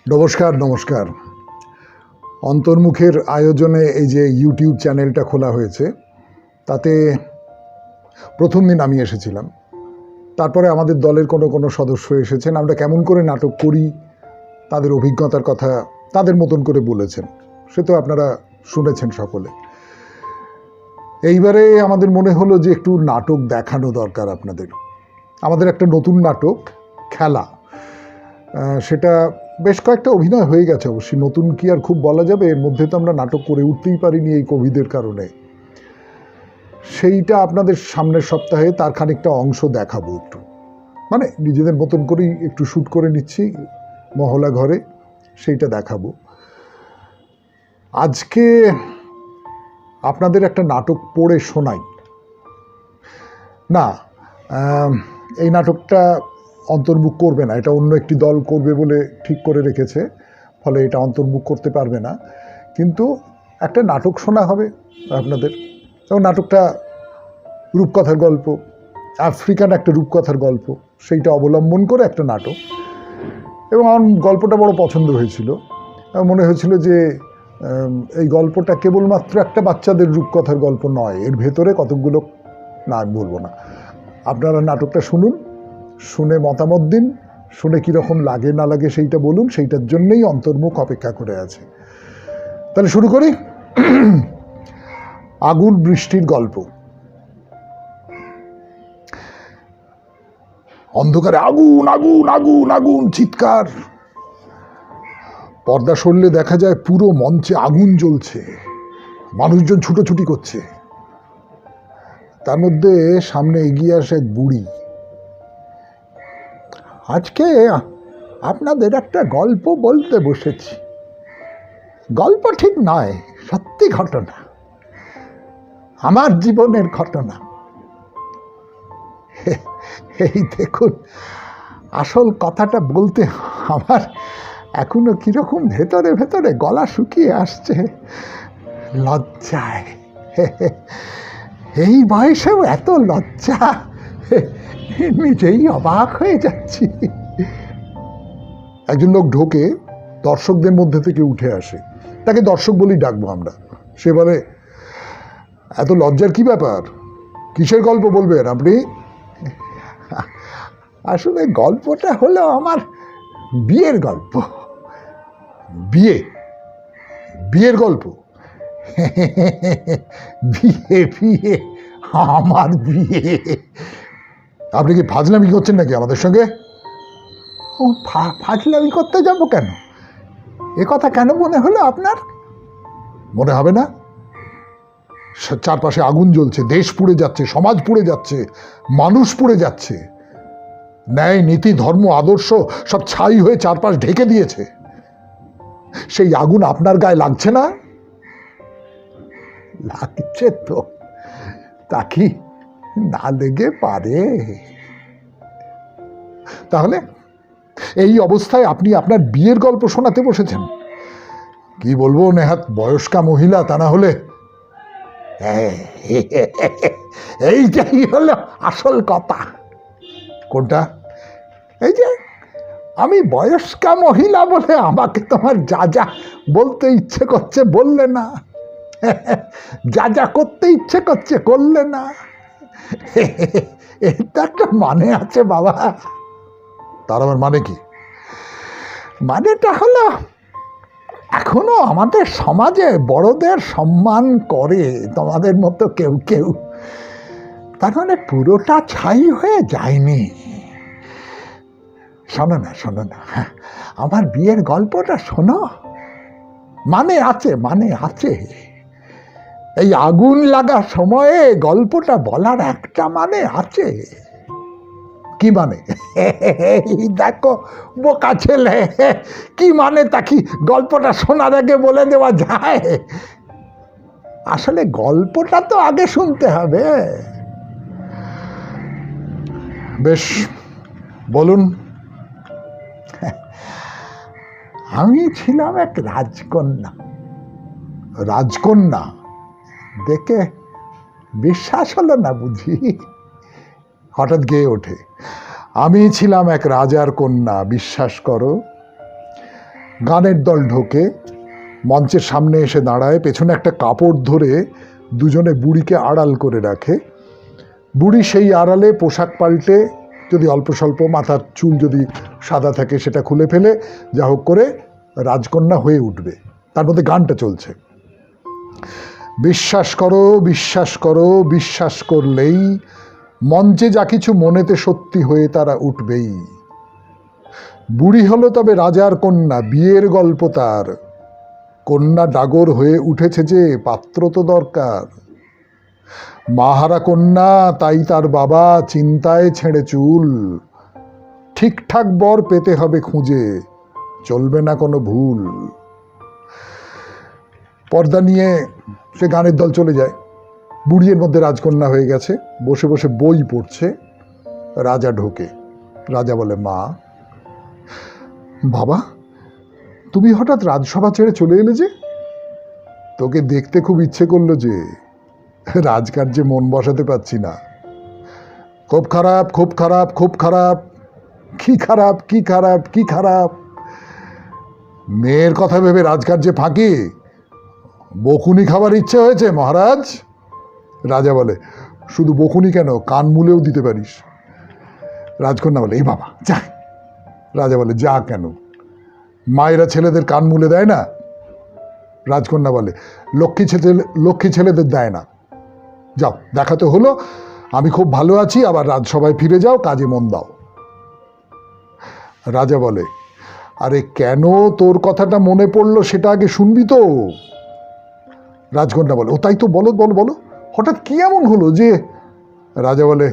নমস্কার নমস্কার। অন্তর্মুখের আয়োজনে এই যে ইউটিউব চ্যানেলটা খোলা হয়েছে, তাতে প্রথম দিন আমি এসেছিলাম। তারপরে আমাদের দলের কোনো সদস্য এসেছেন। আমরা কেমন করে নাটক করি তাদের অভিজ্ঞতার কথা তাদের মতন করে বলেছেন, সে তো আপনারা শুনেছেন সকলে। এইবারে আমাদের মনে হলো যে একটু নাটক দেখানো দরকার আপনাদের। আমাদের একটা নতুন নাটক খেলা, সেটা বেশ কয়েকটা অভিনয় হয়ে গেছে অবশ্যই, নতুন কি আর খুব বলা যাবে, এর মধ্যে তো আমরা নাটক করে উঠতেই পারিনি এই কোভিডের কারণে। সেইটা আপনাদের সামনের সপ্তাহে তার খানিকটা অংশ দেখাবো, একটু মানে নিজেদের মতন করেই একটু শ্যুট করে নিচ্ছি মহলা ঘরে, সেইটা দেখাবো। আজকে আপনাদের একটা নাটক পড়ে শোনাই না, এই নাটকটা অন্তর্মুখ করবে না, এটা অন্য একটি দল করবে বলে ঠিক করে রেখেছে, ফলে এটা অন্তর্মুখ করতে পারবে না। কিন্তু একটা নাটক শোনা হবে আপনাদের। এবং নাটকটা রূপকথার গল্প, আফ্রিকান একটা রূপকথার গল্প, সেইটা অবলম্বন করে একটা নাটক। এবং আমার গল্পটা বড় পছন্দ হয়েছিল। মনে হয়েছিল যে এই গল্পটা কেবলমাত্র একটা বাচ্চাদের রূপকথার গল্প নয়, এর ভেতরে কতকগুলো, না আমি বলবো না, আপনারা নাটকটা শুনুন, শুনে মতামত দিন, শুনে কীরকম লাগে না লাগে সেইটা বলুন, সেইটার জন্যেই অন্তর্মুখ অপেক্ষা করে আছে। তাহলে শুরু করি। আগুন বৃষ্টির গল্প। অন্ধকারে আগুন আগুন আগুন আগুন চিৎকার। পর্দা সরলে দেখা যায় পুরো মঞ্চে আগুন জ্বলছে, মানুষজন ছুটোছুটি করছে। তার মধ্যে সামনে এগিয়ে আসে এক বুড়ি। আজকে আপনাদের একটা গল্প বলতে বসেছি। গল্প ঠিক নয়, সত্যি ঘটনা, আমার জীবনের ঘটনা। এই দেখুন, আসল কথাটা বলতে আমার এখনো কিরকম ভেতরে ভেতরে গলা শুকিয়ে আসছে লজ্জায়। এই বয়সেও এত লজ্জা, নিজেই অবাক হয়ে যাচ্ছি। একজন লোক ঢোকে, দর্শকদের মধ্যে থেকে উঠে আসে, তাকে দর্শক বলেই ডাকবো আমরা। সে বলে, এত লজ্জার কি ব্যাপার, কিসের গল্প বলবেন আপনি? আসলে গল্পটা হলো আমার বিয়ের গল্প। বিয়ের গল্প? বিয়ে আমার বিয়ে? আপনি কি ফাজলামি করছেন নাকি আমাদের সঙ্গে? ও, ফাজলামি করতে যাবো কেন? এ কথা কেন মনে হলো আপনার? মনে হবে না? চারপাশে আগুন জ্বলছে, দেশ পুড়ে যাচ্ছে, সমাজ পুড়ে যাচ্ছে, মানুষ পুড়ে যাচ্ছে, ন্যায় নীতি ধর্ম আদর্শ সব ছাই হয়ে চারপাশ ঢেকে দিয়েছে। সেই আগুন আপনার গায়ে লাগছে না? লাগছে তো, তা কি না লেগে পারে? তাহলে এই অবস্থায় আপনি আপনার বিয়ের গল্প শোনাতে বসেছেন? কি বলবো, নেহাত বয়স্কা মহিলা, তা না হলে। এইটাই হলো আসল কথা। কোনটা? এই যে আমি বয়স্কা মহিলা বলে আমাকে তোমার যা যা বলতে ইচ্ছে করছে বললে না, যা যা করতে ইচ্ছে করছে করলে না, এটা একটা মানে আছে বাবা। তার আবার মানে কি? মানেটা হলো, এখনো আমাদের সমাজে বড়দের সম্মান করে তোমাদের মতো কেউ কেউ, তার মানে পুরোটা ছাই হয়ে যায়নি। শোনো না, আমার বিয়ের গল্পটা শোনো, মানে আছে, মানে আছে। এই আগুন লাগার সময়ে গল্পটা বলার একটা মানে আছে। কি মানে? দেখো বোকা ছেলে, কি মানে তা কি গল্পটা শোনার আগে বলে দেওয়া যায়? আসলে গল্পটা তো আগে শুনতে হবে। বেশ, বলুন। আমি ছিলাম এক রাজকন্যা। দেখে বিশ্বাস হলো না বুঝি? হঠাৎ গেয়ে ওঠে, আমি ছিলাম এক রাজার কন্যা, বিশ্বাস করো। গানের দল ঢোকে, মঞ্চের সামনে এসে দাঁড়ায়, পেছনে একটা কাপড় ধরে দুজনে বুড়িকে আড়াল করে রাখে। বুড়ি সেই আড়ালে পোশাক পাল্টে, যদি অল্প স্বল্প মাথার চুল যদি সাদা থাকে সেটা খুলে ফেলে যা হোক করে রাজকন্যা হয়ে উঠবে। তার মধ্যে গানটা চলছে, বিশ্বাস করো বিশ্বাস করো বিশ্বাস করলেই মঞ্চে যা কিছু মনেতে সত্যি হয়ে তারা উঠবেই। বুড়ি হলো তবে রাজার কন্যা, বিয়ের গল্প তার, কন্যা ডাগর হয়ে উঠেছে যে পাত্র তো দরকার। মাহারা কন্যা তাই তার বাবা চিন্তায় ছেড়ে চুল, ঠিকঠাক বর পেতে হবে খুঁজে, চলবে না কোনো ভুল। পর্দা নিয়ে সে গানের দল চলে যায়। বুড়ির মধ্যে রাজকন্যা হয়ে গেছে, বসে বসে বই পড়ছে। রাজা ঢোকে। রাজা বলে, মা। বাবা, তুমি হঠাৎ রাজসভা ছেড়ে চলে এলে যে? তোকে দেখতে খুব ইচ্ছে করলো যে, রাজকার্যে মন বসাতে পারছি না। খুব খারাপ খুব খারাপ খুব খারাপ। কি খারাপ কি খারাপ কি খারাপ? মেয়ের কথা ভেবে রাজকার্যে ফাঁকি? বকুনি খাবার ইচ্ছে হয়েছে মহারাজ? রাজা বলে, শুধু বকুনি কেন, কান মুলেও দিতে পারিস। রাজকন্যা বলে, এই বাবা যা। রাজা বলে, যা কেন? মায়েরা ছেলেদের কান মুলে দেয় না? রাজকন্যা বলে, লক্ষ্মী ছেলেদের দেয় না। যাও, দেখাতে হলো আমি খুব ভালো আছি, আবার রাজসভায় ফিরে যাও, কাজে মন দাও। রাজা বলে, আরে কেন তোর কথাটা মনে পড়লো সেটা আগে শুনবি তো। রাজকন্যা বলে, ও তাই তো, বলো বলো বলো, হঠাৎ কি এমন হলো যে? রাজা বলে,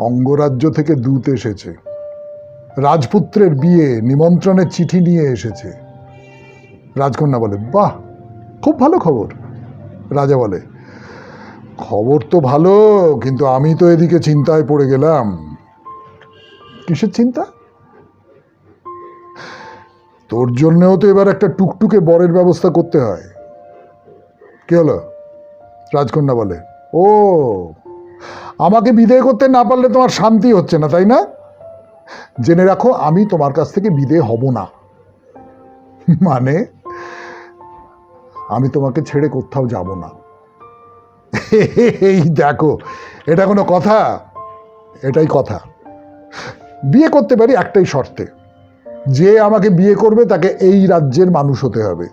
অঙ্গরাজ্য থেকে দূত এসেছে, রাজপুত্রের বিয়ে নিমন্ত্রণের চিঠি নিয়ে এসেছে। রাজকন্যা বলে, বাহ, খুব ভালো খবর। রাজা বলে, খবর তো ভালো, কিন্তু আমি তো এদিকে চিন্তায় পড়ে গেলাম। কিসের চিন্তা? তোর জন্যও তো এবার একটা টুকটুকে বরের ব্যবস্থা করতে হয়। কি হলো? রাজকন্যা বলে, ও, আমাকে বিদায় করতে না পারলে তোমার শান্তি হচ্ছে না, তাই না? জেনে রাখো, আমি তোমার কাছ থেকে বিদায় হব না। মানে আমি তোমাকে ছেড়ে কোথাও যাব না। এই দেখো, এটা কোনো কথা? এটাই কথা। বিয়ে করতে পারি একটাই শর্তে, যে আমাকে বিয়ে করবে তাকে এই রাজ্যের মানুষ হতে হবে।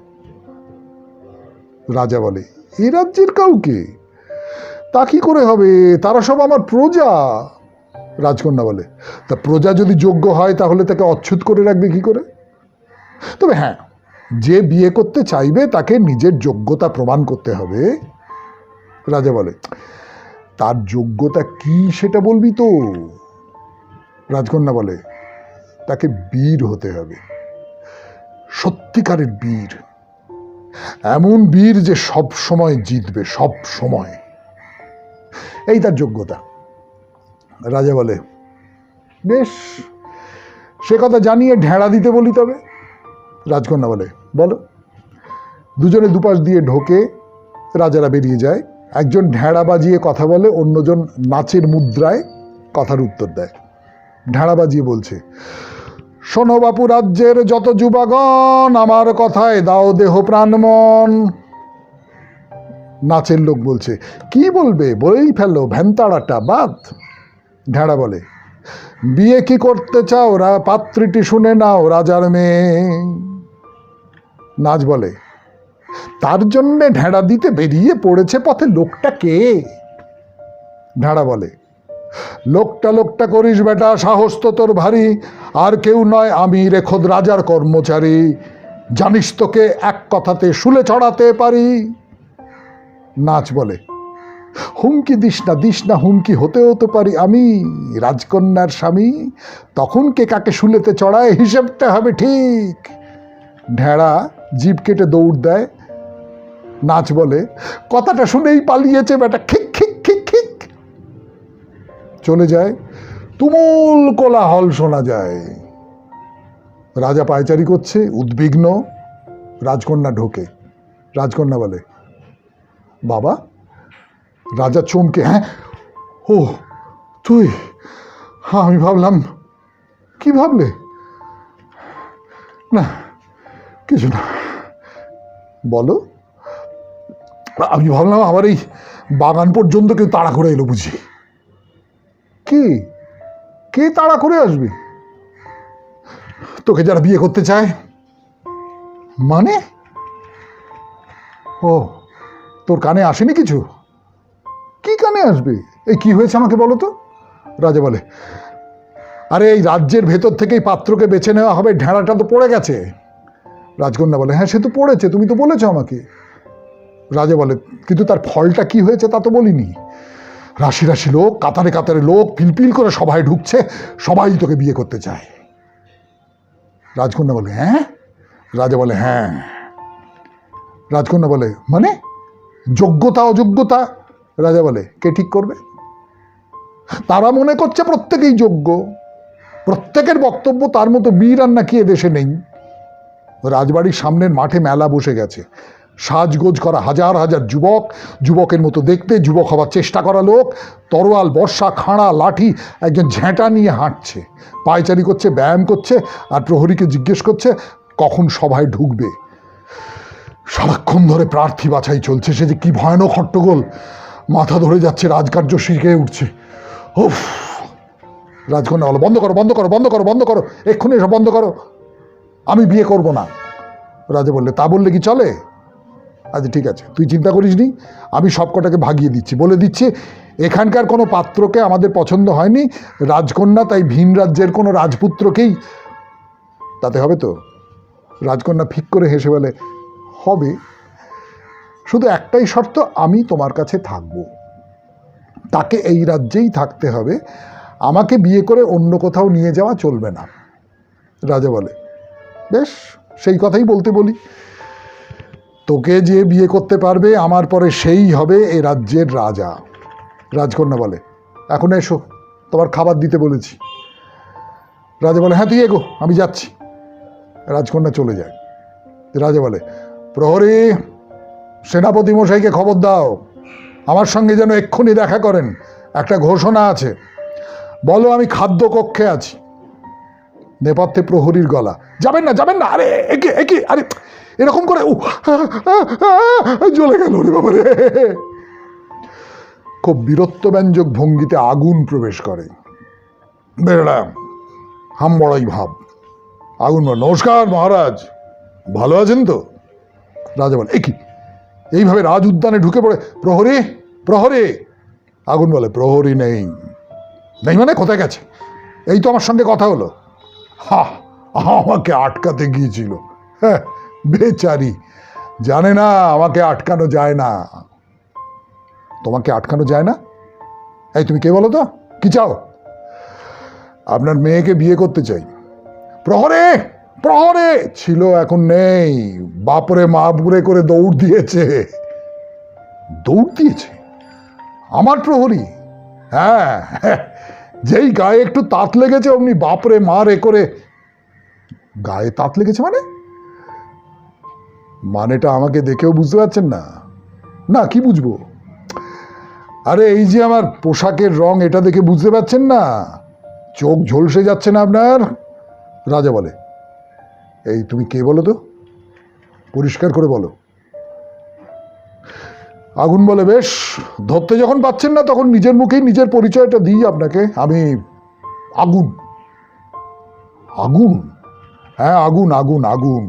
রাজা বলে, এই রাজ্যের কাউকে? তা কি করে হবে, তারা সব আমার প্রজা। রাজকন্যা বলে, তা প্রজা যদি যোগ্য হয় তাহলে তাকে অচ্ছুত করে রাখবে কি করে? তবে হ্যাঁ, যে বিয়ে করতে চাইবে তাকে নিজের যোগ্যতা প্রমাণ করতে হবে। রাজা বলে, তার যোগ্যতা কি সেটা বলবি তো? রাজকন্যা বলে, তাকে বীর হতে হবে, সত্যিকারের বীর, এমন বীর যে সব সময় জিতবে, সব সময়, এই তার যোগ্যতা। রাজা বলে, বেশ, সে কথা জানিয়ে ঢেড়া দিতে বলি তবে। রাজকন্যা বলে, বলো। দুজনে দুপাশ দিয়ে ঢোকে, রাজারা বেরিয়ে যায়। একজন ঢেড়া বাজিয়ে কথা বলে, অন্যজন নাচের মুদ্রায় কথার উত্তর দেয়। ঢেড়া বাজিয়ে বলছে, শোনো বাপু রাজ্যের যত যুবাগণ, আমার কথায় দাও দেহ প্রাণ মন। নাচের লোক বলছে, কি বলবে, বলেই ফেলো, ভ্যানতাড়াটা বাদ। ঢেড়া বলে, বিয়ে কি করতে চাও, পাত্রীটি শুনে নাও, রাজার মেয়ে। নাচ বলে, তার জন্যে ঢেড়া দিতে বেরিয়ে পড়েছে পথে লোকটা কে? ঢেড়া বলে, লোকটা করিস বেটা, সাহস তো তোর ভারী, আর কেউ নয় আমি রে খোদ রাজার কর্মচারী, জানিস তোকে এক কথাতে শুলে চড়াতে পারি। নাচ বলে, হুমকি দিস না হুমকি হতেও তো পারি আমি, রাজকন্যার স্বামী, তখন কে কাকে শুলেতে চড়ায় হিসেবটা হবে ঠিক। ঢেড়া জিভ কেটে দৌড় দেয়। নাচ বলে, কথাটা শুনেই পালিয়েছে বেটা, খিক খিক খিক খিক। চলে যায়। তুমুল কোলাহল শোনা যায়। রাজা পায়চারি করছে, উদ্বিগ্ন। রাজকন্যা ঢোকে। রাজকন্যা বলে, বাবা। রাজা চমকে, হ্যাঁ, ও তুই? হ্যাঁ, আমি ভাবলাম। কি ভাবলে? না, কিছু না, বলো। আমি ভাবলাম আমার এই বাগান পর্যন্ত কেউ তাড়া করে এলো বুঝি। কে কে তাড়া করে আসবে? তোকে যারা বিয়ে করতে চায়। মানে? ও, তোর কানে আসেনি কিছু? কি কানে আসবে? এই কি হয়েছে আমাকে বলো তো। রাজা বলে, আরে এই রাজ্যের ভেতর থেকেই পাত্রকে বেছে নেওয়া হবে, ঢেঁড়াটা তো পড়ে গেছে। রাজকন্যা বলে, হ্যাঁ সে তো পড়েছে, তুমি তো বলেছো আমাকে। রাজা বলে, কিন্তু তার ফলটা কি হয়েছে তা তো বলিনি। রাশি রাশি লোক, কাতারে কাতারে লোক পিলপিল করে সবাই ঢুকছে, সবাই তোকে বিয়ে করতে চায়। রাজকন্যা বলে, হ্যাঁ? রাজা বলে, হ্যাঁ। রাজকন্যা বলে, মানে যোগ্যতা অযোগ্যতা? রাজা বলে, কে ঠিক করবে? তারা মনে করছে প্রত্যেকেই যোগ্য, প্রত্যেকের বক্তব্য তার মতো বীর আর নাকি এদেশে নেই। রাজবাড়ির সামনের মাঠে মেলা বসে গেছে, সাজগোজ করা হাজার হাজার যুবক, যুবকের মতো দেখতে, যুবক হবার চেষ্টা করা লোক, তরোয়াল, বর্ষা, খাঁড়া, লাঠি, একজন ঝেঁটা নিয়ে হাঁটছে, পায়চারি করছে, ব্যায়াম করছে, আর প্রহরীকে জিজ্ঞেস করছে কখন সভায় ঢুকবে। সারাক্ষণ ধরে প্রার্থী বাছাই চলছে, সে যে কি ভয়ানক হট্টগোল, মাথা ধরে যাচ্ছে, রাজকার্য শিখে উঠছে। উফ! রাজকন্যা বলো, বন্ধ করো বন্ধ করো বন্ধ করো বন্ধ করো, এক্ষুনি এসব বন্ধ করো, আমি বিয়ে করব না। রাজা বললে, তা বললে কি চলে? আচ্ছা ঠিক আছে, তুই চিন্তা করিস নি, আমি সব কটাকে ভাগিয়ে দিচ্ছি, বলে দিচ্ছি এখানকার কোনো পাত্রকে আমাদের পছন্দ হয়নি, রাজকন্যা তাই ভিন রাজ্যের কোনো রাজপুত্রকেই, তাতে হবে তো? রাজকন্যা ফিক করে হেসে বলে, হবে, শুধু একটাই শর্ত, আমি তোমার কাছে থাকবো, তাকে এই রাজ্যেই থাকতে হবে, আমাকে বিয়ে করে অন্য কোথাও নিয়ে যাওয়া চলবে না। রাজা বলে, বেশ, সেই কথাই বলতে বলি, তোকে যে বিয়ে করতে পারবে আমার পরে সেই হবে এ রাজ্যের রাজা। রাজকন্যা বলে, এখন এসো, তোমার খাবার দিতে বলেছি। রাজা বলে, হ্যাঁ তুই এগো, আমি যাচ্ছি। রাজকন্যা চলে যায়। রাজা বলে, প্রহরী, সেনাপতি মশাইকে খবর দাও, আমার সঙ্গে যেন এক্ষুনি দেখা করেন, একটা ঘোষণা আছে, বলো আমি খাদ্য কক্ষে আছি। নেপথ্যে প্রহরীর গলা, যাবেন না যাবেন না, আরে একে একে, আরে এরকম করে জ্বলে গেল রে বাবা রে। খুব বীরত্বব্যঞ্জক ভঙ্গিতে আগুন প্রবেশ করে। বেরোলাম, হাম বড়াই ভাব। আগুন বলে, নমস্কার মহারাজ, ভালো আছেন তো? রাজা বলে, কি এইভাবে রাজ উদ্যানে ঢুকে পড়ে, প্রহরী প্রহরী। আগুন বলে, প্রহরী নেই। নেই মানে কোথায় গেছে? এই তো আমার সঙ্গে কথা হলো। হা, আমাকে আটকাতে গিয়েছিল। হ্যাঁ, বেচারি, জানে না আমাকে আটকানো যায় না। তোমাকে আটকানো যায় না? এই তুমি কে বলো তো, কি চাও? আপনার মেয়েকে বিয়ে করতে চাই। প্রহরে প্রহরে ছিল, এখন নেই, বাপরে মা বুড়ে করে দৌড় দিয়েছে। দৌড় দিয়েছে? আমার প্রহরী? হ্যাঁ, যেই গায়ে একটু তাত লেগেছে অমনি বাপরে মা রে করে। গায়ে তাত লেগেছে মানে? মানেটা আমাকে দেখেও বুঝতে পারছেন না? না, কি বুঝবো? আরে এই যে আমার পোশাকের রং, এটা দেখে বুঝতে পারছেন না? চোখ ঝলসে যাচ্ছে না আপনার? রাজা বলে, এই তুমি কে বলো তো, পরিষ্কার করে বলো। আগুন বলে, বেশ, ধরতে যখন পাচ্ছেন না তখন নিজের মুখেই নিজের পরিচয়টা দিই আপনাকে, আমি আগুন। আগুন? হ্যাঁ, আগুন আগুন আগুন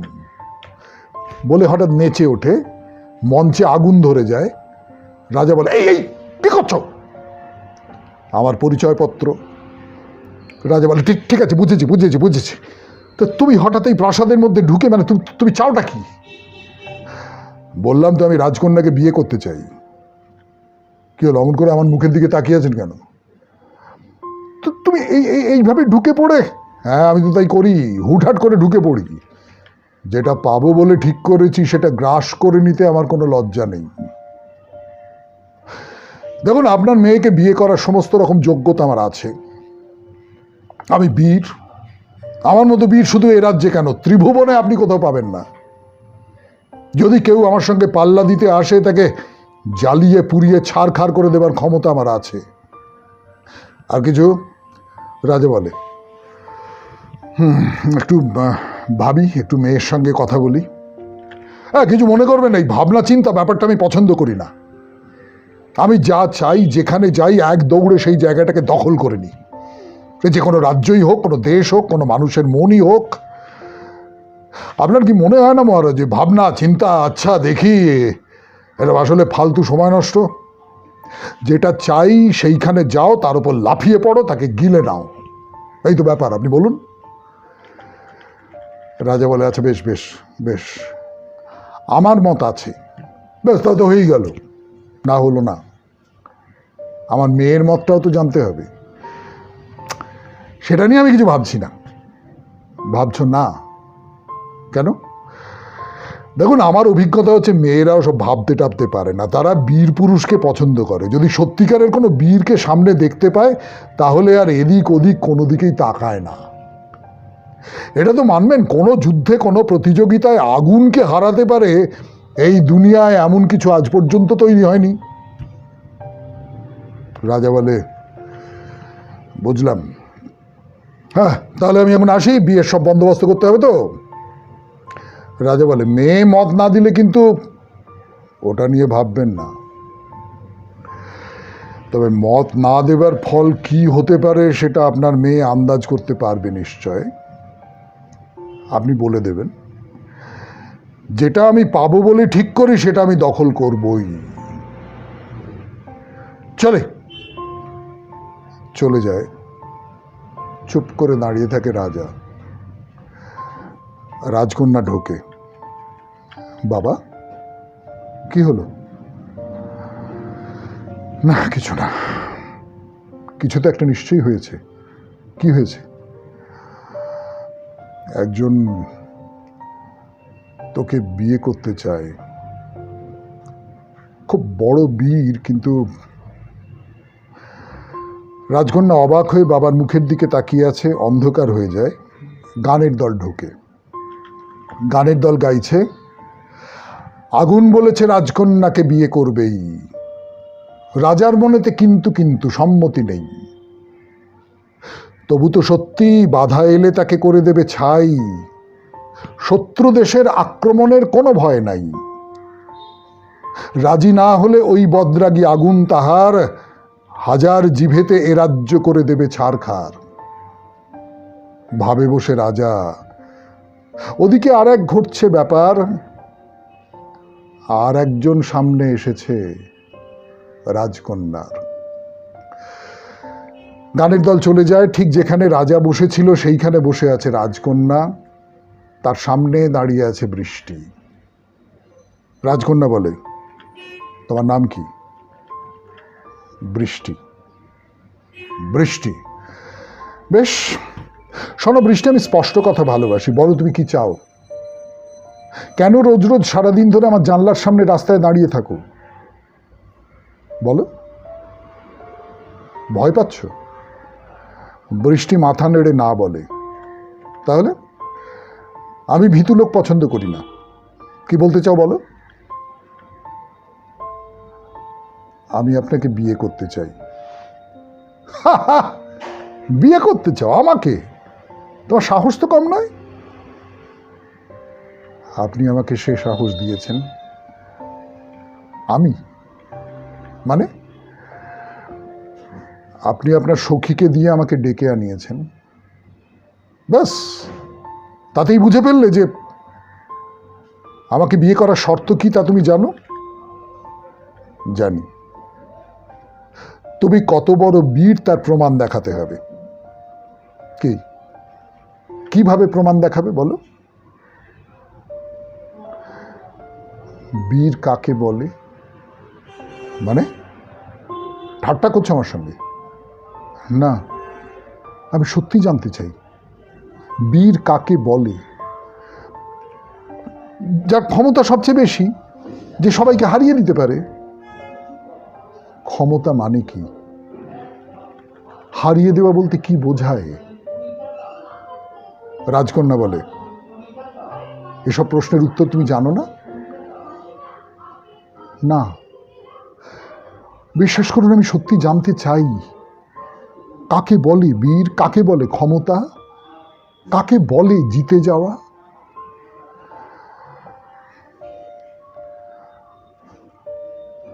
বলে হঠাৎ নেচে ওঠে, মঞ্চে আগুন ধরে যায়। রাজা বলে, এই এই কি করছো? আমার পরিচয়পত্র। রাজা বলে, ঠিক ঠিক আছে, বুঝেছি বুঝেছি বুঝেছি, তো তুমি হঠাৎ এই প্রাসাদের মধ্যে ঢুকে, মানে তুমি চাওটা কি? বললাম তো আমি রাজকন্যাকে বিয়ে করতে চাই। কি হলো, অমন করে আমার মুখের দিকে তাকিয়ে আছেন কেন? তো তুমি এইভাবে ঢুকে পড়ে? হ্যাঁ, আমি তো তাই করি, হুটহাট করে ঢুকে পড়ি। যেটা পাবো বলে ঠিক করেছি সেটা গ্রাস করে নিতে আমার কোনো লজ্জা নেই। দেখুন, আপনার মেয়েকে বিয়ে করার সমস্ত রকম যোগ্যতা আমার আছে। আমি বীর, আমার মতো বীর শুধু এ রাজ্যে কেন, ত্রিভুবনে আপনি কোথাও পাবেন না। যদি কেউ আমার সঙ্গে পাল্লা দিতে আসে, তাকে জ্বালিয়ে পুড়িয়ে ছাড়খাড় করে দেবার ক্ষমতা আমার আছে। আর কিছু? রাজা বলে, একটু ভাবি, একটু মেয়ের সঙ্গে কথা বলি। হ্যাঁ, কিছু মনে করবেন না, এই ভাবনা চিন্তা ব্যাপারটা আমি পছন্দ করি না। আমি যা চাই, যেখানে যাই এক দৌড়ে সেই জায়গাটাকে দখল করে নিই। যে কোনো রাজ্যই হোক, কোনো দেশ হোক, কোনো মানুষের মনই হোক। আপনার কি মনে হয় না মহারাজ, যে ভাবনা চিন্তা, আচ্ছা দেখি, এটা আসলে ফালতু সময় নষ্ট? যেটা চাই সেইখানে যাও, তার উপর লাফিয়ে পড়ো, তাকে গিলে নাও, এই তো ব্যাপার। আপনি বলুন। রাজা বলে, আচ্ছা বেশ বেশ বেশ, আমার মত আছে, বেশ তা তো হয়েই গেল। না হলো না, আমার মেয়ের মতটাও তো জানতে হবে। সেটা নিয়ে আমি কিছু ভাবছি না। ভাবছো না কেন? দেখুন, আমার অভিজ্ঞতা হচ্ছে মেয়েরাও সব ভাবতে টাবতে পারে না, তারা বীর পুরুষকে পছন্দ করে। যদি সত্যিকারের কোনো বীরকে সামনে দেখতে পায়, তাহলে আর এদিক ওদিক কোনো দিকেই তাকায় না। এটা তো মানবেন, কোনো যুদ্ধে, কোনো প্রতিযোগিতায় আগুনকে হারাতে পারে এই দুনিয়ায় এমন কিছু আজ পর্যন্ত তৈরি হয়নি। রাজা বলে, বুঝলাম, হ্যাঁ তাহলে আমি এখন আসি, বিয়ের সব বন্দোবস্ত করতে হবে তো। রাজা বলে, মেয়ে মত না দিলে কিন্তু ওটা নিয়ে ভাববেন না, তবে মত না দেবার ফল কি হতে পারে সেটা আপনার মেয়ে আন্দাজ করতে পারবে নিশ্চয়। আপনি বলে দেবেন, যেটা আমি পাবো বলে ঠিক করি সেটা আমি দখল করবই। চলে যায়। চুপ করে দাঁড়িয়ে থাকে রাজা। রাজকন্যা ঢোকে। বাবা, কি হলো? না কিছু না, কিছু তো একটা নিশ্চয়ই হয়েছে। কি হয়েছে? একজন তোকে বিয়ে করতে চায়, খুব বড় বীর। কিন্তু রাজকন্যা অবাক হয়ে বাবার মুখের দিকে তাকিয়ে আছে। অন্ধকার হয়ে যায়। গানের দল ঢোকে। গানের দল গাইছে, আগুন বলেছে রাজকন্যাকে বিয়ে করবেই। রাজার মনেতে কিন্তু কিন্তু সম্মতি নেই। তবু তো সত্যি, বাধা এলে তাকে করে দেবে ছাই। শত্রু দেশের আক্রমণের কোনো ভয় নাই। রাজি না হলে ওই বদরাগী আগুন তাহার হাজার জিভেতে এ রাজ্য করে দেবে ছারখার। ভাবে বসে রাজা। ওদিকে আর এক ঘটছে ব্যাপার। আর একজন সামনে এসেছে, রাজকন্যার। গানের দল চলে যায়। ঠিক যেখানে রাজা বসেছিল সেইখানে বসে আছে রাজকন্যা। তার সামনে দাঁড়িয়ে আছে বৃষ্টি। রাজকন্যা বলে, তোমার নাম কি? বৃষ্টি। বৃষ্টি, বেশ। শোনো বৃষ্টি, আমি স্পষ্ট কথা ভালোবাসি। বলো তুমি কি চাও? কেন রোজ রোজ সারাদিন ধরে আমার জানলার সামনে রাস্তায় দাঁড়িয়ে থাকো? বলো। ভয় পাচ্ছ? বৃষ্টি মাথা নেড়ে না বলে। তাহলে? আমি ভীতু লোক পছন্দ করি না। কি বলতে চাও বলো? আমি আপনাকে বিয়ে করতে চাই। বিয়ে করতে চাও আমাকে? তোমার সাহস তো কম নয়। আপনি আমাকে সে সাহস দিয়েছেন। আমি মানে? আপনি আপনার সখীকে দিয়ে আমাকে ডেকে আনিয়েছেন। ব্যাস, তাতেই বুঝে ফেললে যে আমাকে বিয়ে করার শর্ত কি তা তুমি জানো? জানি। তুমি কত বড় বীর তার প্রমাণ দেখাতে হবে। কিভাবে প্রমাণ দেখাবে বলো? বীর কাকে বলে? মানে ঠাট্টা করছো আমার সঙ্গে? না, আমি সত্যি জানতে চাই, বীর কাকে বলে? যার ক্ষমতা সবচেয়ে বেশি, যে সবাইকে হারিয়ে দিতে পারে। ক্ষমতা মানে কি? হারিয়ে দেওয়া বলতে কি বোঝায়? রাজকন্যা বলে, এসব প্রশ্নের উত্তর তুমি জানো না? না, বিশ্বাস করুন, আমি সত্যি জানতে চাই। কাকে বলে বীর? কাকে বলে ক্ষমতা? কাকে বলে জিতে যাওয়া?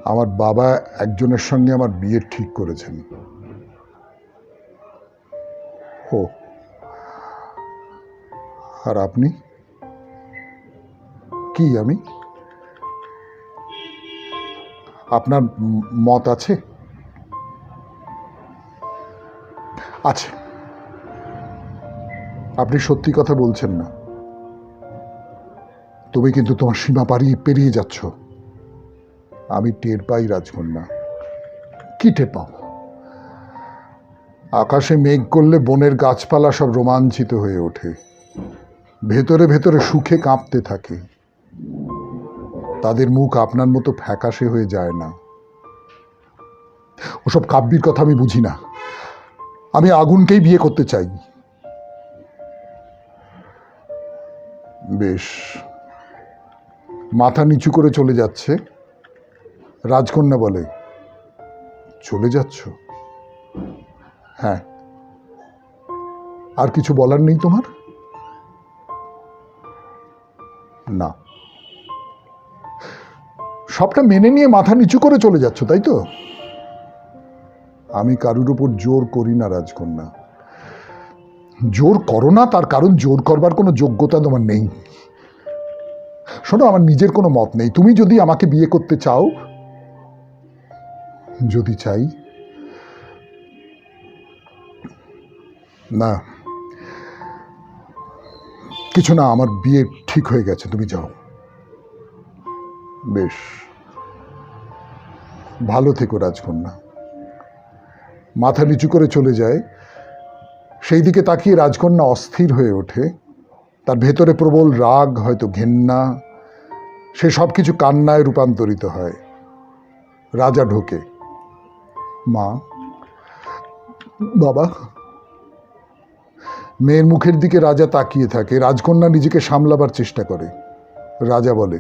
আমার বাবা একজনের সঙ্গে আমার বিয়ে ঠিক করেছেন। ও, আর আপনি? কি আমি? আপনার মত আছে? আছে। আপনি সত্যি কথা বলছেন না। তুমি কিন্তু তোমার সীমা পেরিয়ে যাচ্ছ। আমি টের পাই রাজকন্যা। কি টের পাও? আকাশে মেঘ করলে বনের গাছপালা সব রোমাঞ্চিত হয়ে ওঠে, ভেতরে ভেতরে সুখে কাঁপতে থাকে। তাদের মুখ আপনার মতো ফ্যাকাশে হয়ে যায় না। ওসব কাব্যির কথা আমি বুঝি না। আমি আগুনকেই বিয়ে করতে চাই। বেশ, মাথা নিচু করে চলে যাচ্ছে। রাজকন্যা বলে, চলে যাচ্ছ? হ্যাঁ। আর কিছু বলার নেই তোমার? না। সবটা মেনে নিয়ে মাথা নিচু করে চলে যাচ্ছ, তাই তো? আমি কারুর উপর জোর করি না রাজকন্যা। জোর করো না, তার কারণ জোর করবার কোনো যোগ্যতা তোমার নেই। শোনো, আমার নিজের কোনো মত নেই। তুমি যদি আমাকে বিয়ে করতে চাও, যদি চাই, না কিছু না, আমার বিয়ে ঠিক হয়ে গেছে, তুমি যাও। বেশ, ভালো থেকো রাজকন্যা। মাথা নিচু করে চলে যায়। সেই দিকে তাকিয়ে রাজকন্যা অস্থির হয়ে ওঠে। তার ভেতরে প্রবল রাগ, হয়তো ঘেন্না, সে সব কিছু কান্নায় রূপান্তরিত হয়। রাজা ঢোকে। মা, বাবা। মেয়ের মুখের দিকে রাজা তাকিয়ে থাকে। রাজকন্যা নিজেকে সামলাবার চেষ্টা করে। রাজা বলে,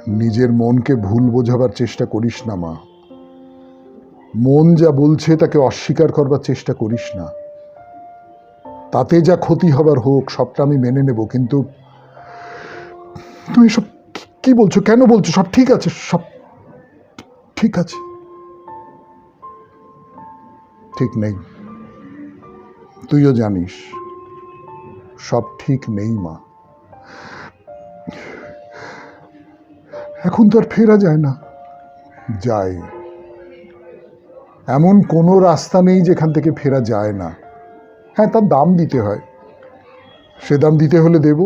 নিজের মনকে ভুল বোঝাবার চেষ্টা করিস না মা। মন যা বলছে তাকে অস্বীকার করবার চেষ্টা করিস না। তাতে যা ক্ষতি হবার হোক, সবটা আমি মেনে নেব, কিন্তু তুমি সব কি বলছো, কেন বলছো? সব ঠিক আছে, সব ঠিক আছে। ঠিক নেই, তুইও জানিস সব ঠিক নেই মা। এখন তো আর ফেরা যায় না। যায়, এমন কোনো রাস্তা নেই যেখান থেকে ফেরা যায় না। হ্যাঁ, তার দাম দিতে হয়। সে দাম দিতে হলে দেব।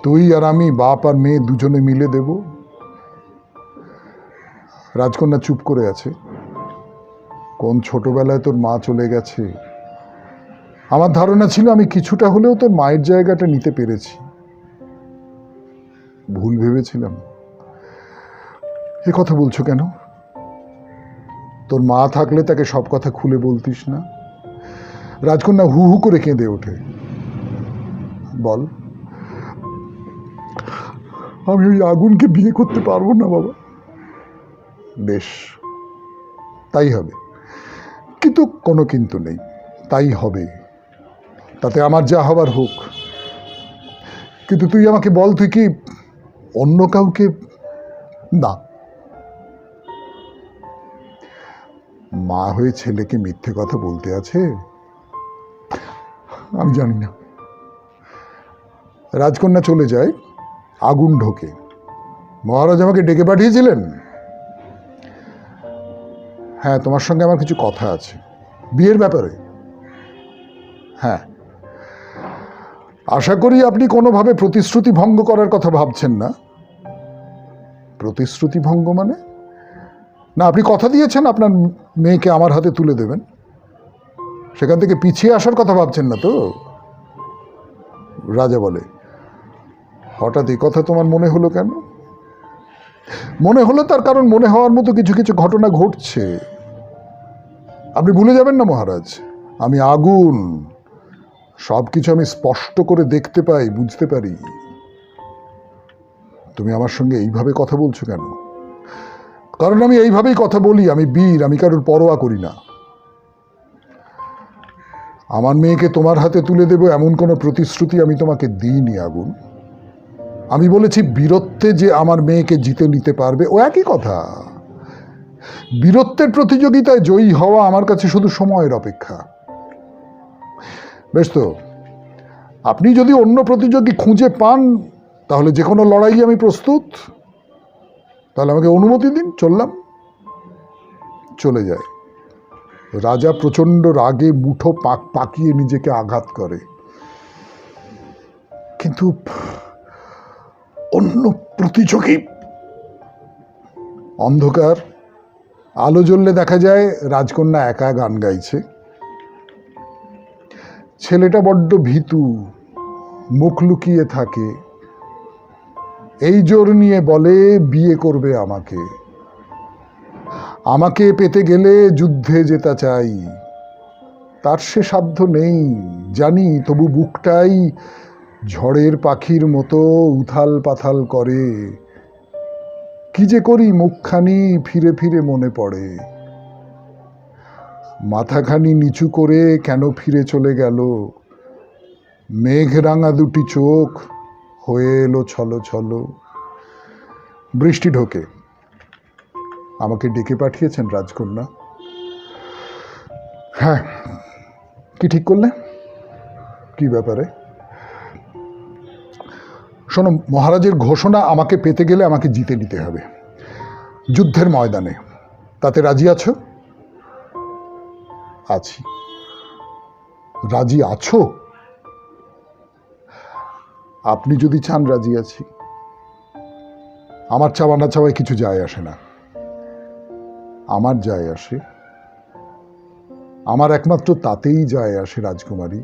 তুই আর আমি, বাপ আর মেয়ে, দুজনে মিলে দেব। রাজকন্যা চুপ করে আছে। কোন ছোটবেলায় তোর মা চলে গেছে। আমার ধারণা ছিল আমি কিছুটা হলেও তোর মায়ের জায়গাটা নিতে পেরেছি। ভুল ভেবেছিলাম। এ কথা বলছো কেন? তোর মা থাকলে তাকে সব কথা খুলে বলতিস না? রাজকন্যা হু হু করে কেঁদে ওঠে। বল। আমি ওই আগুনকে বিয়ে করতে পারবো না বাবা। বেশ, তাই হবে। কিন্তু কোনো কিন্তু নেই, তাই হবে। তাতে আমার যা হবার হোক। কিন্তু তুই আমাকে বল, তুই কি অন্য কাউকে? না। মা হয়ে ছেলেকে মিথ্যে কথা বলতে আছে? আমি জানি না। রাজকন্যা চলে যায়। আগুন ঢোকে। মহারাজ আমাকে ডেকে পাঠিয়েছিলেন? হ্যাঁ, তোমার সঙ্গে আমার কিছু কথা আছে। বিয়ের ব্যাপারে? হ্যাঁ। আশা করি আপনি কোনোভাবে প্রতিশ্রুতি ভঙ্গ করার কথা ভাবছেন না। প্রতিশ্রুতি ভঙ্গ মানে? না, আপনি কথা দিয়েছেন আপনার মেয়েকে আমার হাতে তুলে দেবেন। সেখান থেকে পিছিয়ে আসার কথা ভাবছেন না তো? রাজা বলে, হঠাৎ এই কথা তোমার মনে হলো কেন? মনে হলো তার কারণ মনে হওয়ার মতো কিছু কিছু ঘটনা ঘটছে। আপনি ভুলে যাবেন না মহারাজ, আমি আগুন। সব কিছু আমি স্পষ্ট করে দেখতে পাই, বুঝতে পারি। তুমি আমার সঙ্গে এইভাবে কথা বলছো কেন? কারণ আমি এইভাবেই কথা বলি। আমি বীর, আমি কারোর পরোয়া করি না। আমার মেয়েকে তোমার হাতে তুলে দেব এমন কোনো প্রতিশ্রুতি আমি তোমাকে দিইনি আগুন। আমি বলেছি বীরত্বে যে আমার মেয়েকে জিতে নিতে পারবে, ও একই কথা। বীরত্বের প্রতিযোগিতায় জয়ী হওয়া আমার কাছে শুধু সময়ের অপেক্ষা। বেশ তো, আপনি যদি অন্য প্রতিযোগী খুঁজে পান তাহলে যে কোনো লড়াই আমি প্রস্তুত। তাহলে আমাকে অনুমতি দিন, চললাম। চলে যায়। রাজা প্রচণ্ড রাগে মুঠো পাকিয়ে নিজেকে আঘাত করে। কিন্তু অন্য প্রতিযোগী, অন্ধকার, আলো জ্বললে দেখা যায় রাজকন্যা একা গান গাইছে। ছেলেটা বড্ড ভীতু, মুখ লুকিয়ে থাকে। এই জোর নিয়ে বলে বিয়ে করবে আমাকে। আমাকে পেতে গেলে যুদ্ধে যেতে চাই। তার সে সাধ্য নেই জানি, তবু বুকটাই ঝড়ের পাখির মতো উথাল পাথাল করে। কি যে করি মুখখানি ফিরে ফিরে মনে পড়ে। মাথাখানি নিচু করে কেন ফিরে চলে গেল। মেঘ রাঙা দুটি চোখ হয়ে এলো ছলো ছলো। বৃষ্টি ঢোকে। আমাকে ডেকে পাঠিয়েছেন রাজকন্যা? হ্যাঁ। কি ঠিক করলে? কি ব্যাপারে? শোনো, মহারাজের ঘোষণা আমাকে পেতে গেলে আমাকে জিতে নিতে হবে যুদ্ধের ময়দানে। তাতে রাজি আছো? আছি। রাজি আছো? আপনি যদি চান রাজি আছি। আমার চাওয়া না চাওয়ায় কিছু যায় আসে না। আমার যায় আসে, আমার একমাত্র তাতেই যায় আসে রাজকুমারী।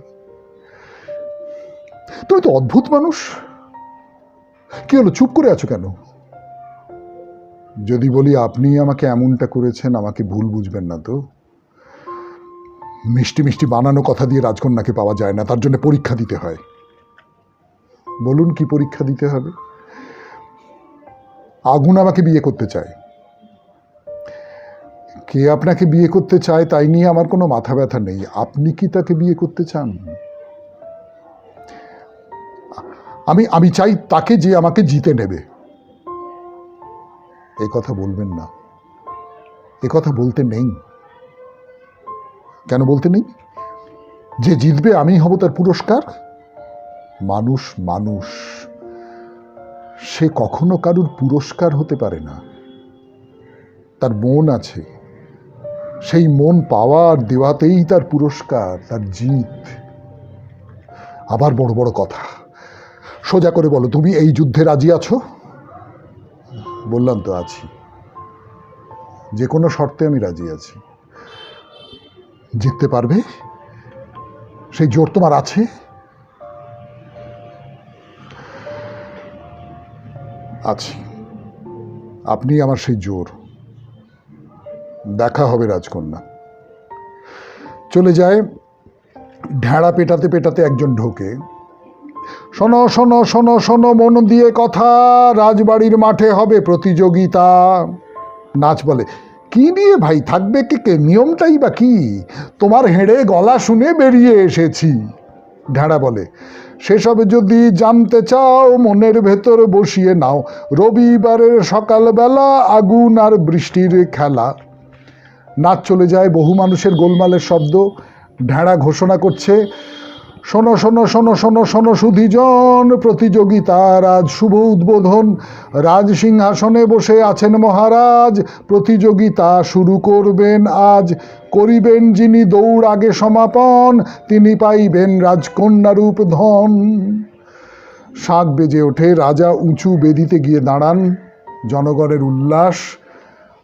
তুমি তো অদ্ভুত মানুষ। কি হলো, চুপ করে আছো কেন? যদি বলি আপনি আমাকে এমনটা করেছেন, আমাকে ভুল বুঝবেন না তো? মিষ্টি মিষ্টি বানানো কথা দিয়ে রাজকন্যাকে পাওয়া যায় না, তার জন্য পরীক্ষা দিতে হয়। বলুন কি পরীক্ষা দিতে হবে? আগুন আমাকে বিয়ে করতে চায়। কে আপনাকে বিয়ে করতে চায় তাই নিয়ে আমার কোনো মাথা ব্যথা নেই। আপনি কি তাকে বিয়ে করতে চান? আমি চাই তাকে যে আমাকে জিতে নেবে। এই কথা বলবেন না। এ কথা বলতে নেই। কেন বলতে নেই? যে জিতবে আমি হব তার পুরস্কার। মানুষ মানুষ, সে কখনো কারুর পুরস্কার হতে পারে না। তার মন আছে, সেই মন পাওয়া আর দেওয়াতেই তার পুরস্কার, তার জিত। আবার বড় বড় কথা। সোজা করে বলো, তুমি এই যুদ্ধে রাজি আছো? বললাম তো আছি। যে কোনো শর্তে আমি রাজি আছি। জিততে পারবে? সেই জোর তোমার আছে? আছি। আপনি আমার সেই জোর। দেখা হবে রাজকন্যা। চলে যায়। ঢেঁড়া পেটাতে পেটাতে একজন ঢোকে। শোনো শোনো শোনো শোনো, মন দিয়ে কথা, রাজবাড়ির মাঠে হবে প্রতিযোগিতা। নাচ বলে, কি নিয়ে ভাই, থাকবে কে কে, নিয়মটাই বা কি? তোমার হেঁড়ে গলা শুনে বেরিয়ে এসেছি। ঢেঁড়া বলে, সেসব যদি জানতে চাও মনের ভেতর বসিয়ে নাও, রবিবারের সকালবেলা আগুন আর বৃষ্টির খেলা। নাচ চলে যায়, বহু মানুষের গোলমালের শব্দ। ঢেঁড়া ঘোষণা করছে, শোনো শোনো শোনো শোনো শোনো সুধীজন, প্রতিযোগিতার আজ শুভ উদ্বোধন। রাজসিংহাসনে বসে আছেন মহারাজ, প্রতিযোগিতা শুরু করবেন আজ। করিবেন যিনি দৌড় আগে সমাপন, তিনি পাইবেন রাজকন্যারূপ ধন। শাঁখ বেজে ওঠে। রাজা উঁচু বেদিতে গিয়ে দাঁড়ান। জনগণের উল্লাস।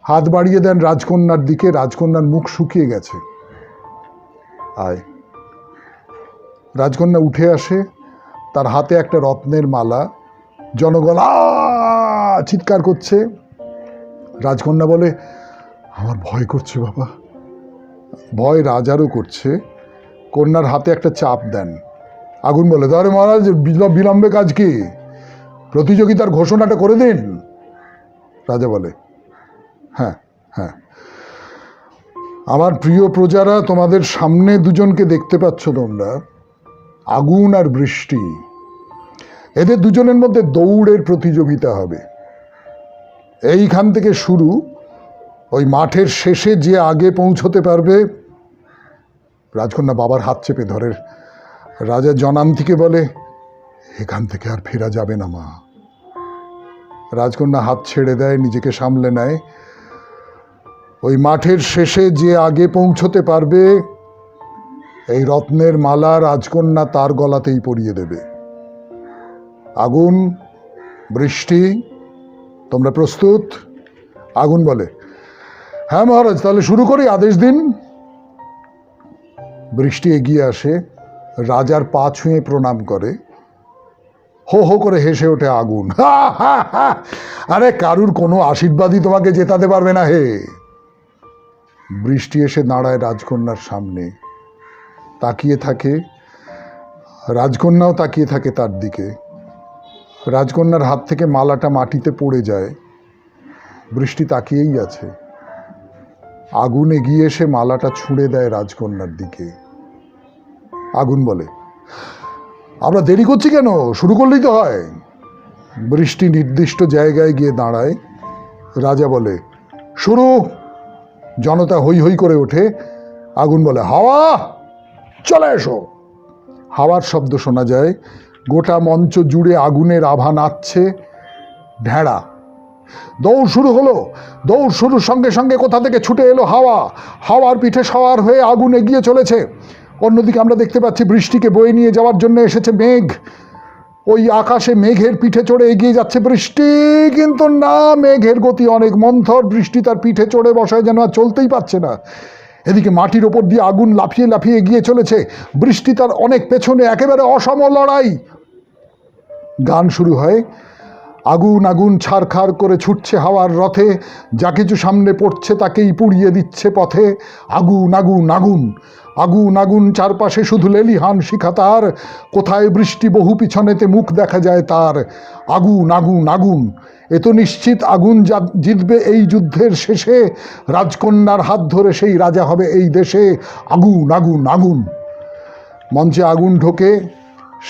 হাত বাড়িয়ে দেন রাজকন্যার দিকে। রাজকন্যার মুখ শুকিয়ে গেছে। আয়। রাজকন্যা উঠে আসে, তার হাতে একটা রত্নের মালা। জনগণ চিৎকার করছে। রাজকন্যা বলে, আমার ভয় করছে বাবা। ভয় রাজারও করছে। কন্যার হাতে একটা চাপ দেন। আগুন বলে, তাহলে মহারাজ বিলম্বে কাজ কি, প্রতিযোগিতার ঘোষণাটা করে দিন। রাজা বলে, হ্যাঁ হ্যাঁ, আমার প্রিয় প্রজারা, তোমাদের সামনে দুজনকে দেখতে পাচ্ছ তোমরা, আগুন আর বৃষ্টি। এদের দুজনের মধ্যে দৌড়ের প্রতিযোগিতা হবে। এইখান থেকে শুরু, ওই মাঠের শেষে যে আগে পৌঁছতে পারবে। রাজকন্যা বাবার হাত চেপে ধরে। রাজা জনান্তিকে বলে, এখান থেকে আর ফেরা যাবে না মা। রাজকন্যা হাত ছেড়ে দেয়, নিজেকে সামলে নেয়। ওই মাঠের শেষে যে আগে পৌঁছতে পারবে, এই রত্নের মালা রাজকন্যা তার গলাতেই পরিয়ে দেবে। আগুন, বৃষ্টি, তোমরা প্রস্তুত? আগুন বলে, হ্যাঁ মহারাজ, তাহলে শুরু করি, আদেশ দিন। বৃষ্টি এগিয়ে আসে, রাজার পা ছুঁয়ে প্রণাম করে। হো হো করে হেসে ওঠে আগুন। আরে কারুর কোনো আশীর্বাদই তোমাকে জেতাতে পারবে না হে। বৃষ্টি এসে দাঁড়ায় রাজকন্যার সামনে, তাকিয়ে থাকে। রাজকন্যাও তাকিয়ে থাকে তার দিকে। রাজকন্যার হাত থেকে মালাটা মাটিতে পড়ে যায়। বৃষ্টি তাকিয়েই আছে। আগুন এগিয়ে এসে মালাটা ছুঁড়ে দেয় রাজকন্যার দিকে। আগুন বলে, আমরা দেরি করছি কেন, শুরু করলেই তো হয়। বৃষ্টি নির্দিষ্ট জায়গায় গিয়ে দাঁড়ায়। রাজা বলে, শুরু। জনতা হৈ হৈ করে ওঠে। আগুন বলে, হাওয়া চলে এসো। হাওয়ার শব্দ শোনা যায়। গোটা মঞ্চ জুড়ে আগুনের আভা নাচছে। ঢেড়া, দৌড় শুরু হলো। দৌড় শুরুর সঙ্গে সঙ্গে কোথা থেকে ছুটে এলো হাওয়া। হাওয়ার পিঠে সওয়ার হয়ে আগুন এগিয়ে চলেছে। অন্যদিকে আমরা দেখতে পাচ্ছি বৃষ্টিকে বয়ে নিয়ে যাওয়ার জন্য এসেছে মেঘ। ওই আকাশে মেঘের পিঠে চড়ে এগিয়ে যাচ্ছে বৃষ্টি, কিন্তু না, মেঘের গতি অনেক মন্থর। বৃষ্টি তার পিঠে চড়ে বসায় যেন আর চলতেই পারছে না। এদিকে মাটির ওপর দিয়ে আগুন লাফিয়ে লাফিয়ে এগিয়ে চলেছে। বৃষ্টি তার অনেক পেছনে, একেবারে অসম লড়াই। গান শুরু হয়। আগুন আগুন ছারখার করে ছুটছে হাওয়ার রথে, যা কিছু সামনে পড়ছে তাকেই পুড়িয়ে দিচ্ছে পথে। আগুন আগুন আগুন আগুন আগুন, চারপাশে শুধু লেলিহান শিখা তার। কোথায় বৃষ্টি, বহু পিছনেতে মুখ দেখা যায় তার। আগুন আগুন আগুন, এ তো নিশ্চিত আগুন জিতবে এই যুদ্ধের শেষে। রাজকন্যার হাত ধরে সেই রাজা হবে এই দেশে। আগুন আগুন আগুন। মঞ্চে আগুন ঢোকে।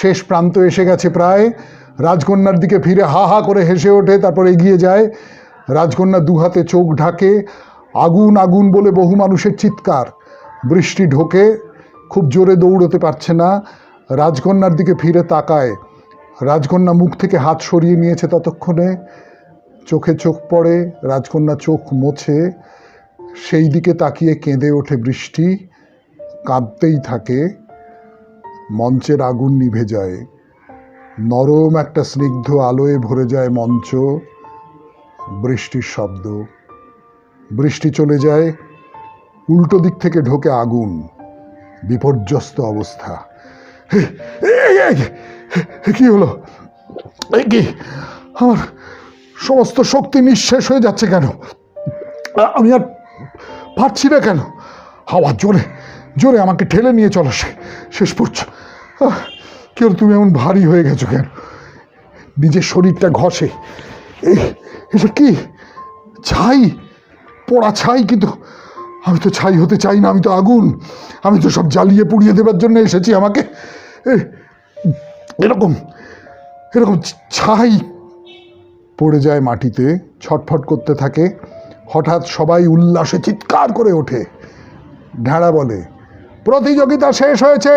শেষ প্রান্ত এসে গেছে প্রায়। রাজকন্যার দিকে ফিরে হা হা করে হেসে ওঠে, তারপর এগিয়ে যায়। রাজকন্যা দুহাতে চোখ ঢাকে। আগুন আগুন বলে বহু মানুষের চিৎকার। বৃষ্টি ঢোকে, খুব জোরে দৌড়তে পারছে না। রাজকন্যার দিকে ফিরে তাকায়। রাজকন্যা মুখ থেকে হাত সরিয়ে নিয়েছে ততক্ষণে। চোখে চোখ পড়ে, রাজকন্যা চোখ মোছে। সেই দিকে তাকিয়ে কেঁদে ওঠে বৃষ্টি, কাঁদতেই থাকে। মঞ্চের আগুন নিভে যায়। নরম একটা স্নিগ্ধ আলোয় ভরে যায় মঞ্চ। বৃষ্টির শব্দ। বৃষ্টি চলে যায়। উল্টো দিক থেকে ঢোকে আগুন। বিপর্যস্ত অবস্থা। কি হলো? কি, আমার সমস্ত শক্তি নিঃশেষ হয়ে যাচ্ছে কেন? আমি আর পারছি না কেন? হাওয়া জোরে জোরে আমাকে ঠেলে নিয়ে চলো শেষ পর্যন্ত। কেউ তুমি এমন ভারী হয়ে গেছো কেন? নিজের শরীরটা ঘষে। এসব কি? ছাই, পোড়া ছাই। কিন্তু আমি তো ছাই হতে চাই না, আমি তো আগুন। আমি তো সব জ্বালিয়ে পুড়িয়ে দেবার জন্য এসেছি। আমাকে এরকম এরকম ছাই। পড়ে যায় মাটিতে, ছটফট করতে থাকে। হঠাৎ সবাই উল্লাসে চিৎকার করে ওঠে। ঢেড়া বলে, প্রতিযোগিতা শেষ হয়েছে।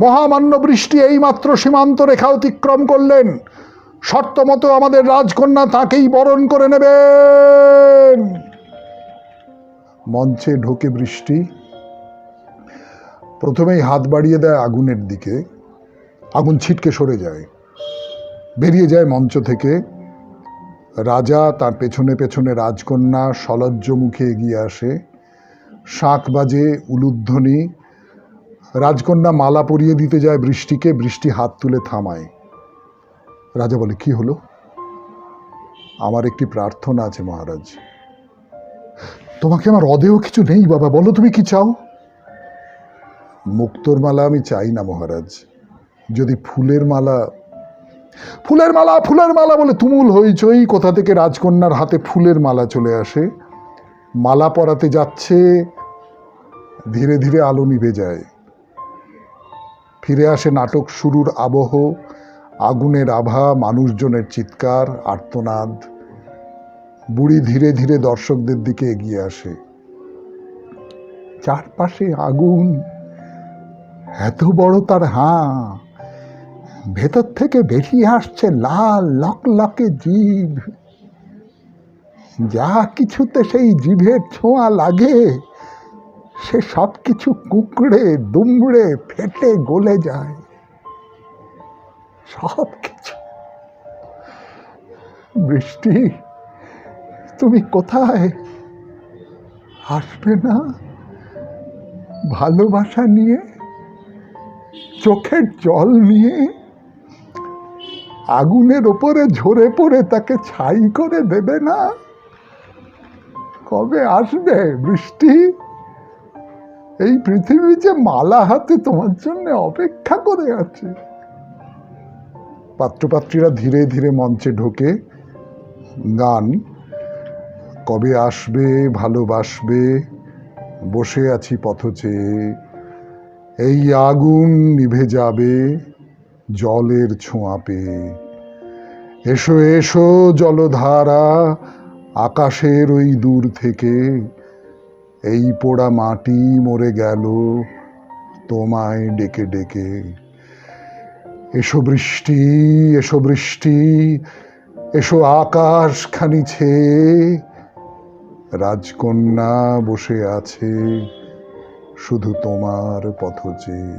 মহামান্য বৃষ্টি এইমাত্র সীমান্ত রেখা অতিক্রম করলেন। শর্ত মতো আমাদের রাজকন্যা তাকেই বরণ করে নেবেন। মঞ্চে ঢোকে বৃষ্টি। প্রথমেই হাত বাড়িয়ে দেয় আগুনের দিকে। আগুন ছিটকে সরে যায়, বেরিয়ে যায় মঞ্চ থেকে। রাজা, তার পেছনে পেছনে রাজকন্যা সলজ্জ মুখে এগিয়ে আসে। শাঁখ বাজে, উলুধ্বনি। রাজকন্যা মালা পরিয়ে দিতে যায় বৃষ্টিকে। বৃষ্টি হাত তুলে থামায়। রাজা বলে, কি হলো? আমার একটি প্রার্থনা আছে মহারাজ। তোমাকে আমার অদেহ কিছু নেই বাবা, বলো তুমি কি চাও? মুক্তোর মালা আমি চাই না মহারাজ। যদি ফুলের মালা। ফুলের মালা, ফুলের মালা বলে তুমুল হইচই। কোথা থেকে রাজকন্যার হাতে ফুলের মালা চলে আসে। মালা পরাতে যাচ্ছে, ধীরে ধীরে আলো নিভে যায়। ফিরে আসে নাটক শুরুর আবহ। আগুনের আভা, মানুষজনের চিৎকার, আর্তনাদ। বুড়ি ধীরে ধীরে দর্শকদের দিকে এগিয়ে আসে। চারপাশে আগুন, এত বড় তার হাঁ, ভেতর থেকে বেরিয়ে আসছে লাল লকলকে জিভ। যা কিছুতে সেই জিভের ছোঁয়া লাগে সে সব কিছু কুঁকড়ে দুমড়ে ফেটে গলে যায়, সব কিছু। বৃষ্টি, তুমি কোথায়? আসবে না ভালোবাসা নিয়ে, চোখের জল নিয়ে, আগুনের ওপরে ঝরে পড়ে তাকে ছাই করে দেবে না? কবে আসবে বৃষ্টি? এই পৃথিবী যে মালা হাতে তোমার জন্য অপেক্ষা করে আছে। পাত্রপাত্রীরা ধীরে ধীরে মঞ্চে ঢোকে। গান, কবে আসবে ভালোবাসবে, বসে আছি পথ চেয়ে, এই আগুন নিভে যাবে জলের ছোঁয়া পেয়ে। এসো এসো জলধারা, আকাশের ওই দূর থেকে, এই পোড়া মাটি মরে গেল তোমায় ডেকে ডেকে। এসো বৃষ্টি, এসো বৃষ্টি, এসো আকাশ খানি ছেয়ে, রাজকন্যা বসে আছে শুধু তোমার পথ চেয়ে।